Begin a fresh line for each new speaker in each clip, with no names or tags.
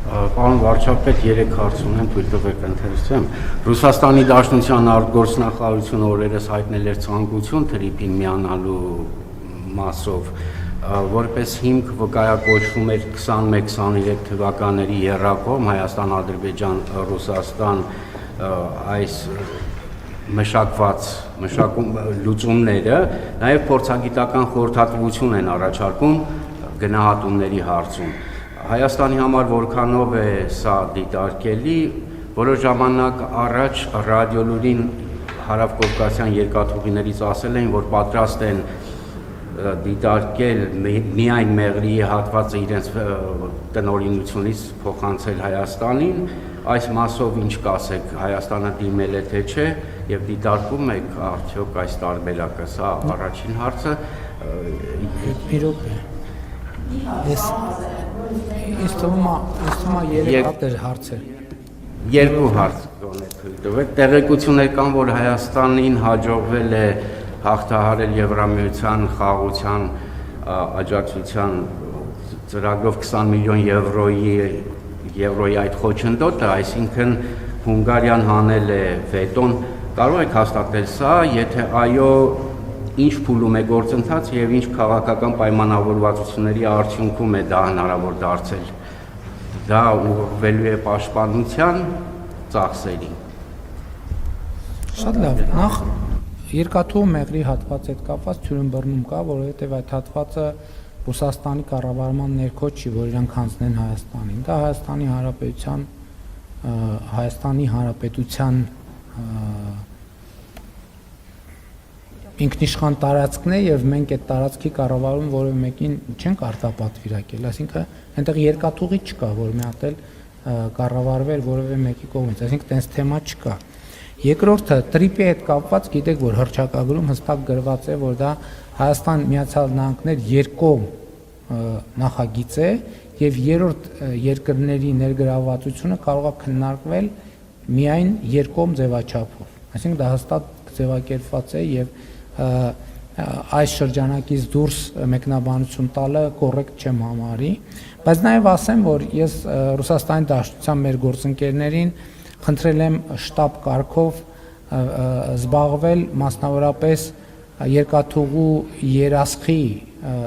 Պարոն վարչապետ, 3 հարց ունեմ, թույլ տվեք ընթերցեմ։ Ռուսաստանի Դաշնության արտգործնախարարությունը օրերս հայտնել էր ցանկություն թրիփին միանալու մասով, որպես հիմք վկայակոչվում էր 21-23 թվականների եռակողմ Հայաստան-Ադրբեջան Ռուսաստան այս մշակված լուծումները, նաև փորձագիտական խորհրդատվություն են առաջարկում գնահատումների հարցում։ Հայաստանի համար որքանով է սա դիտարկելի, որոշ ժամանակ առաջ ռադիոլուրին հարավկովկասյան երկաթուղիներից ասել էին, որ պատրաստ են դիտարկել միայն Մեղրիի հատվածը իրենց տնօրինությունից փոխանցել Հայաստանին, այս մասով ինչ կասեք, Հայաստանը դիմել է թե չէ եւ դիտարկում եք արդյոք այս տարբերակը, սա առաջին հարցը։
Իրոք Ես թվում է 3 հարցեր։
2 հարց գոնե թույլ տվեք։ Տեղեկություններ կան, որ Հայաստանին հաջողվել է հաղթահարել Եվրամիության խաղաղության աջակցության ծրագրով 20 միլիոն եվրոյի այդ խոչընդոտը, այսինքն Հունգարիան հանել է վետոն, կարող եք հաստատել սա, եթե այո, ինչ փուլում է գործընթաց եւ ինչ քաղաքական պայմանավորվածությունների արդյունքում է դա հնարավոր դարձել։ Դա ուղղվելու է պաշտպանության ծախսերին։
Շատ լավ, նախ երկաթուղի Մեղրի հատվածի հետ կապված թյուրին բռնում կա, որովհետեւ այդ հատվածը Ռուսաստանի կառավարման ներքո չի, որ իրանք հանձնեն Հայաստանին։ Դա Հայաստանի Հանրապետության ինքնիշխան տարածքն է եւ մենք այդ տարածքի կառավարում որևէ մեկին չենք արտապատվիրակել, այսինքն այնտեղ երկաթուղի չկա, որ մի հատ էլ կառավարվեր որևէ մեկի կողմից, այսինքն տենց թեմա չկա։ Երկրորդը տրիպի հետ կապված գիտեք, որ հռչակագրում հստակ գրված է, որ դա Հայաստան Միացյալ Նահանգներ երկկողմ նախագիծ է եւ երրորդ երկրների ներգրավվածությունը կարող է քննարկվել միայն երկկողմ ձևաչափով, այսինքն դա հստակ ձևակերպված է եւ այս շրջանակից դուրս մեկնաբանություն տալը կոռեկտ չեմ համարի, բայց նաև ասեմ, որ ես Ռուսաստանի Դաշնության մեր գործընկերներին խնդրել եմ շտաբ կարգով զբաղվել մասնավորապես երկաթուղու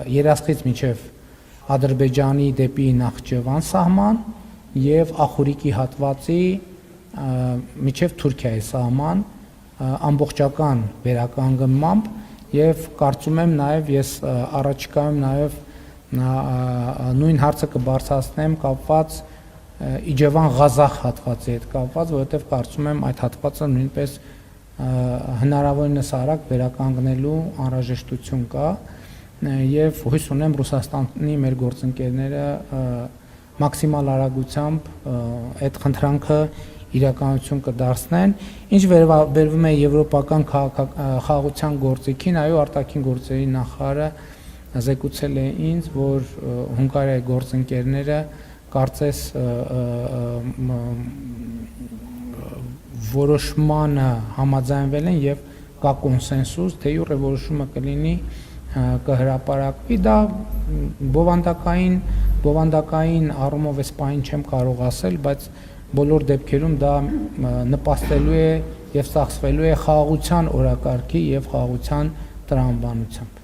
երասխից մինչև Ադրբեջանի դեպի Նախճեվան սահման եւ Ախուրիկի հատվածի մինչև Թուրքիայի սահման ամբողջական վերականգնմամբ եւ կարծում եմ նաեւ ես առաջիկայում նաեւ նույն հարցը կբարձրացնեմ կապված Իջևան Ղազախ հատվածի հետ կապված, որովհետեւ կարծում եմ այդ հատվածը նույնպես հնարավորինս արագ վերականգնելու անհրաժեշտություն կա եւ հույս ունեմ Ռուսաստանի մեր գործընկերները մաքսիմալ արագությամբ այդ խնդրանքը իրականություն կդարձնեն։ Ինչ վերաբերվում է եվրոպական խաղաղության գործիքին, այո, արտաքին գործերի նախարարը զեկուցել է ինձ, որ Հունգարիայի գործընկերները կարծես որոշմանը համաձայնվել են եւ կա կոնսենսուս, թե յուռե որոշումը կլինի կհրապարակվի, դա բովանդակային առումով էս պահին չեմ կարող ասել, բայց բոլոր դեպքերում դա նպաստելու է եւ ծախսվելու է խաղաղության օրակարգի եւ խաղաղության տրամաբանությամբ։